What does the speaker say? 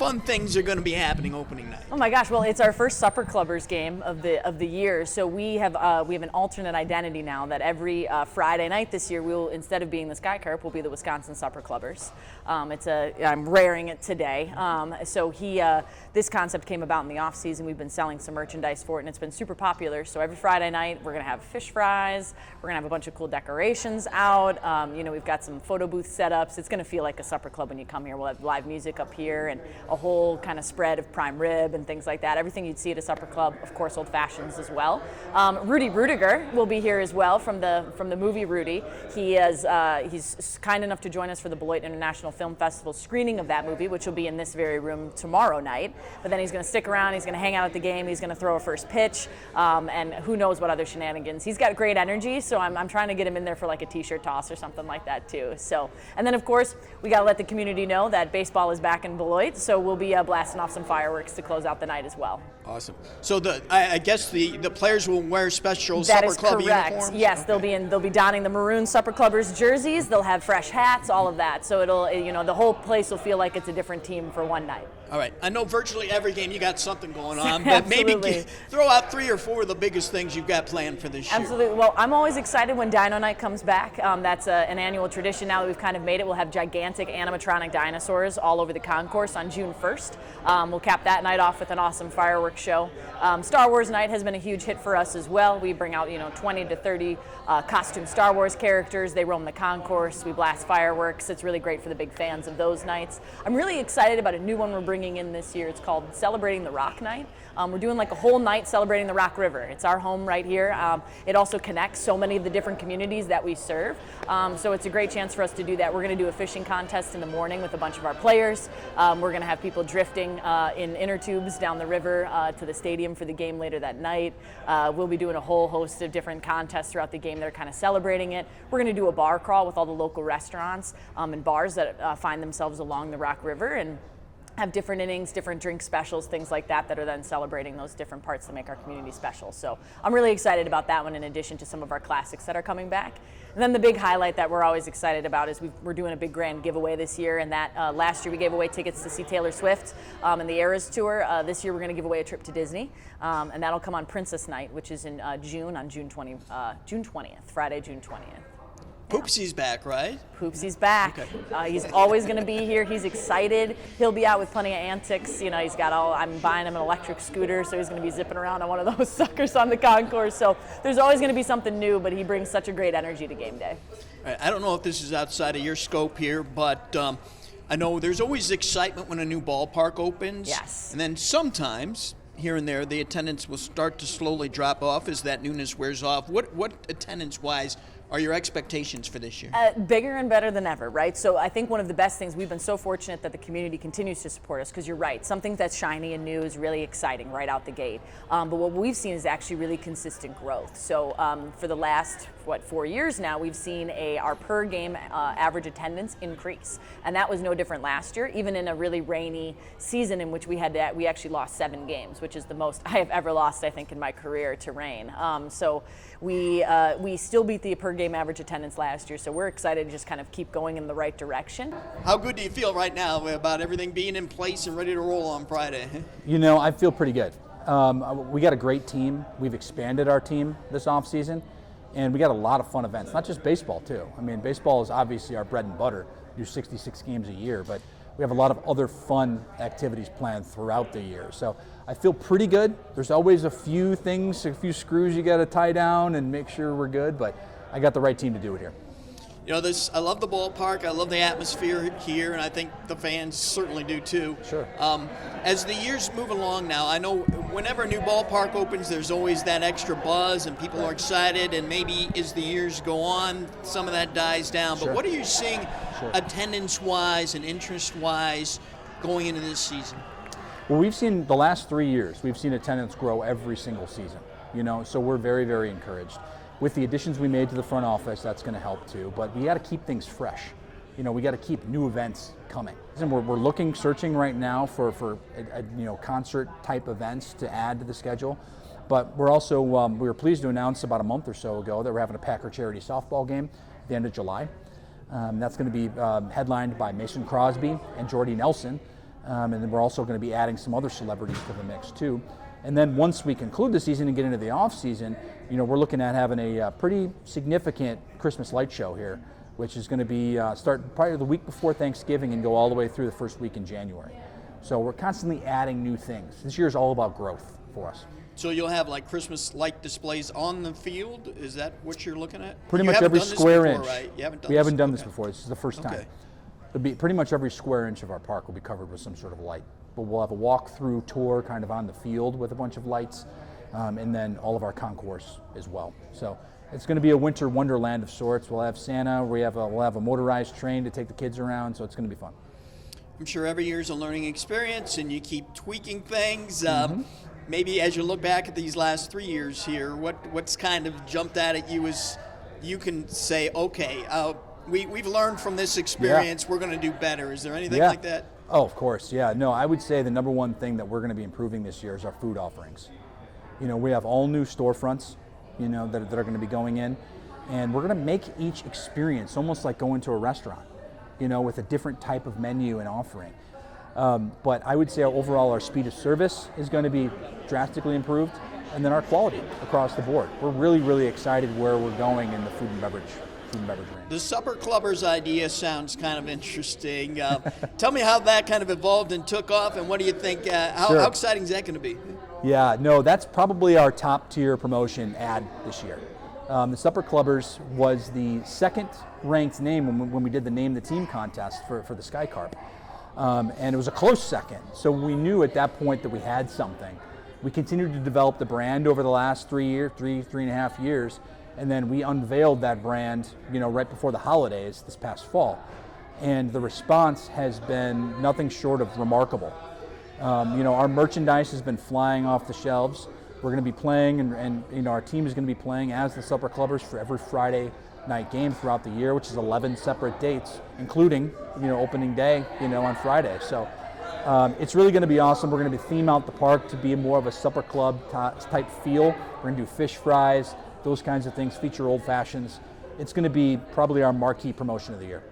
fun things are going to be happening opening night? Oh my gosh! Well, it's our first Supper Clubbers game of the year, so we have an alternate identity now. That every Friday night this year, we'll, instead of being the Sky Carp, we'll be the Wisconsin Supper Clubbers. I'm raring it today. This concept came about in the off season. We've been selling some merchandise for it, and it's been super popular. So every Friday night, we're gonna have fish fries. We're gonna have a bunch of cool decorations out. We've got some photo booth setups. It's gonna feel like a supper club when you come here. We'll have live music up here and a whole kind of spread of prime rib and things like that. Everything you'd see at a supper club, of course, old fashions as well. Rudy Rudiger will be here as well from the movie Rudy. He's kind enough to join us for the Beloit International Film Festival screening of that movie, which will be in this very room tomorrow night. But then he's going to stick around. He's going to hang out at the game. He's going to throw a first pitch, and who knows what other shenanigans. He's got great energy, so I'm trying to get him in there for like a t-shirt toss or something like that too. So, and then of course we got to let the community know that baseball is back in Beloit, so we'll be blasting off some fireworks to close out the night as well. Awesome. So I guess the players will wear special Supper Club uniforms? Yes, okay. They'll be donning the maroon Supper Clubbers jerseys. They'll have fresh hats, all of that. So the whole place will feel like it's a different team for one night. All right. I know virtually every game you got something going on, but maybe throw out 3 or 4 of the biggest things you've got planned for this year. Absolutely. Well, I'm always excited when Dino Night comes back. That's an annual tradition now that we've kind of made it. We'll have gigantic animatronic dinosaurs all over the concourse on June 1st. We'll cap that night off with an awesome fireworks show. Star Wars Night has been a huge hit for us as well. We bring out 20 to 30 costume Star Wars characters. They roam the concourse. We blast fireworks. It's really great for the big fans of those nights. I'm really excited about a new one we're bringing in this year. It's called Celebrating the Rock Night. We're doing like a whole night celebrating the Rock River. It's our home right here. It also connects so many of the different communities that we serve. So it's a great chance for us to do that. We're going to do a fishing contest in the morning with a bunch of our players. We're going to have people drifting in inner tubes down the river to the stadium for the game later that night. We'll be doing a whole host of different contests throughout the game that are kind of celebrating it. We're going to do a bar crawl with all the local restaurants and bars that find themselves along the Rock River, and have different innings, different drink specials, things like that are then celebrating those different parts that make our community special. So I'm really excited about that one, in addition to some of our classics that are coming back. And then the big highlight that we're always excited about is we're doing a big grand giveaway this year, and that last year we gave away tickets to see Taylor Swift and the Eras Tour. This year we're going to give away a trip to Disney, and that'll come on Princess Night, which is in June, on June 20th, Friday, June 20th. Poopsie's back, right? Poopsie's back. Okay. He's always going to be here. He's excited. He'll be out with plenty of antics. He's got I'm buying him an electric scooter, so he's going to be zipping around on one of those suckers on the concourse. So there's always going to be something new, but he brings such a great energy to game day. All right. I don't know if this is outside of your scope here, but I know there's always excitement when a new ballpark opens. Yes. And then sometimes, here and there, the attendance will start to slowly drop off as that newness wears off. What attendance-wise are your expectations for this year? Bigger and better than ever, right? So I think one of the best things, we've been so fortunate that the community continues to support us, because you're right, something that's shiny and new is really exciting right out the gate. But what we've seen is actually really consistent growth. So for the last, 4 years now, we've seen our per game average attendance increase. And that was no different last year, even in a really rainy season in which we actually lost 7 games, which is the most I have ever lost, I think, in my career to rain. So we still beat the per game average attendance last year, so we're excited to just kind of keep going in the right direction. How good do you feel right now about everything being in place and ready to roll on Friday? I feel pretty good. We got a great team. We've expanded our team this offseason, and we got a lot of fun events, not just baseball too. I mean, baseball is obviously our bread and butter. We do 66 games a year, but we have a lot of other fun activities planned throughout the year. So I feel pretty good. There's always a few screws you got to tie down and make sure we're good, but I got the right team to do it here. I love the ballpark. I love the atmosphere here, and I think the fans certainly do too. Sure. As the years move along now, I know whenever a new ballpark opens, there's always that extra buzz, and people are excited, and maybe as the years go on, some of that dies down. But what are you seeing attendance-wise and interest-wise going into this season? Well, we've seen the last 3 years, we've seen attendance grow every single season, so we're very, very encouraged. With the additions we made to the front office, that's going to help too, but we got to keep things fresh. We got to keep new events coming. And we're searching right now for concert type events to add to the schedule, but we're also, we were pleased to announce about a month or so ago that we're having a Packer charity softball game at the end of July. That's going to be headlined by Mason Crosby and Jordy Nelson. And then we're also going to be adding some other celebrities to the mix too. And then once we conclude the season and get into the off season, we're looking at having a pretty significant Christmas light show here, which is going to be start probably the week before Thanksgiving and go all the way through the first week in January. So we're constantly adding new things. This year is all about growth for us. So you'll have like Christmas light displays on the field? Is that what you're looking at? Pretty much every square inch. Right? You haven't done we this? haven't done this Okay. before. This is the first time. Okay. It'll be pretty much every square inch of our park will be covered with some sort of light. But we'll have a walk-through tour kind of on the field with a bunch of lights, and then all of our concourse as well. So it's going to be a winter wonderland of sorts. We'll have Santa. We'll have a motorized train to take the kids around. So it's going to be fun. I'm sure every year is a learning experience, and you keep tweaking things. Maybe as you look back at these last 3 years here, what's kind of jumped out at you as you can say, okay, we've learned from this experience. We're going to do better. Is there anything like that? Oh, of course, yeah. No, I would say the number one thing that we're going to be improving this year is our food offerings. We have all new storefronts, that are going to be going in, and we're going to make each experience almost like going to a restaurant, with a different type of menu and offering. But I would say overall our speed of service is going to be drastically improved, and then our quality across the board. We're really, really excited where we're going in the food and beverage range. The Supper Clubbers idea sounds kind of interesting. Tell me how that kind of evolved and took off, and what do you think? How exciting is that going to be? Yeah, no, that's probably our top tier promotion ad this year. The Supper Clubbers was the second ranked name when we did the Name the Team contest for the Sky Carp. And it was a close second. So we knew at that point that we had something. We continued to develop the brand over the last 3 and a half years. And then we unveiled that brand, right before the holidays this past fall. And the response has been nothing short of remarkable. Our merchandise has been flying off the shelves. We're going to be playing, and our team is going to be playing as the Supper Clubbers for every Friday night game throughout the year, which is 11 separate dates, including, opening day, on Friday. So it's really going to be awesome. We're going to theme out the park to be more of a supper club type feel. We're going to do fish fries, those kinds of things, feature old fashions. It's going to be probably our marquee promotion of the year.